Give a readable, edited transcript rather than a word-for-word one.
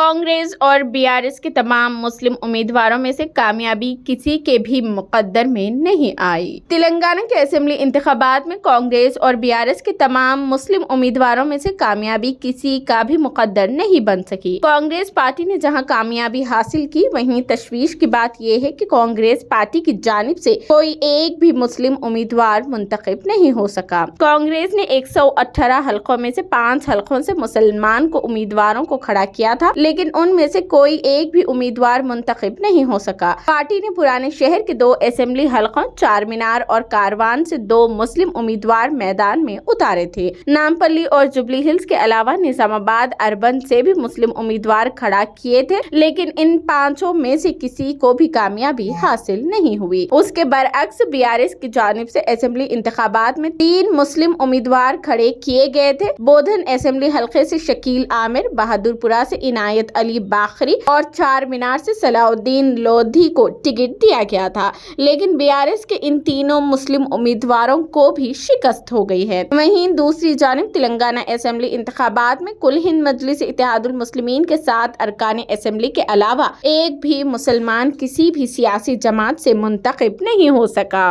कांग्रेस और बीआरएस के तमाम मुस्लिम उम्मीदवारों में से कामयाबी किसी के भी मुकद्दर में नहीं आई। तेलंगाना के असेंबली इंतखाबात में कांग्रेस और बीआरएस के तमाम मुस्लिम उम्मीदवारों में से कामयाबी किसी का भी मुकद्दर नहीं बन सकी। कांग्रेस पार्टी ने जहां कामयाबी हासिल की, वहीं तशवीश की बात यह है कि कांग्रेस पार्टी की जानिब से कोई एक भी मुस्लिम उम्मीदवार मुंतखब नहीं हो सका। कांग्रेस ने 118 हलकों में से 5 हलकों से मुसलमान को उम्मीदवारों को खड़ा किया था, लेकिन उनमें से कोई एक भी उम्मीदवार मुंतखब नहीं हो सका। पार्टी ने पुराने शहर के 2 असेंबली हलकों चार मीनार और कारवान से 2 मुस्लिम उम्मीदवार मैदान में उतारे थे। नामपल्ली और जुबली हिल्स के अलावा निजामाबाद अर्बन से भी मुस्लिम उम्मीदवार खड़ा किए थे, लेकिन इन 5 में से किसी को भी कामयाबी हासिल नहीं हुई। उसके बरअक्स बीआरएस की जानिब से असेंबली इंतखाबात में 3 मुस्लिम उम्मीदवार खड़े किए गए थे। बोधन असेंबली हलके से शकील आमिर, बहादुरपुरा से इनायत अली बाखरी और चार मीनार से सलाउद्दीन लोधी को टिकट दिया गया था, लेकिन बीआरएस के इन तीनों मुस्लिम उम्मीदवारों को भी शिकस्त हो गई है। वहीं दूसरी जानिब तेलंगाना असेंबली इंतखाबात में कुल हिंद मजलिस इत्तेहादुल मुस्लिमीन के 7 अरकान असेंबली के अलावा एक भी मुसलमान किसी भी सियासी जमात से मुंतखब नहीं हो सका।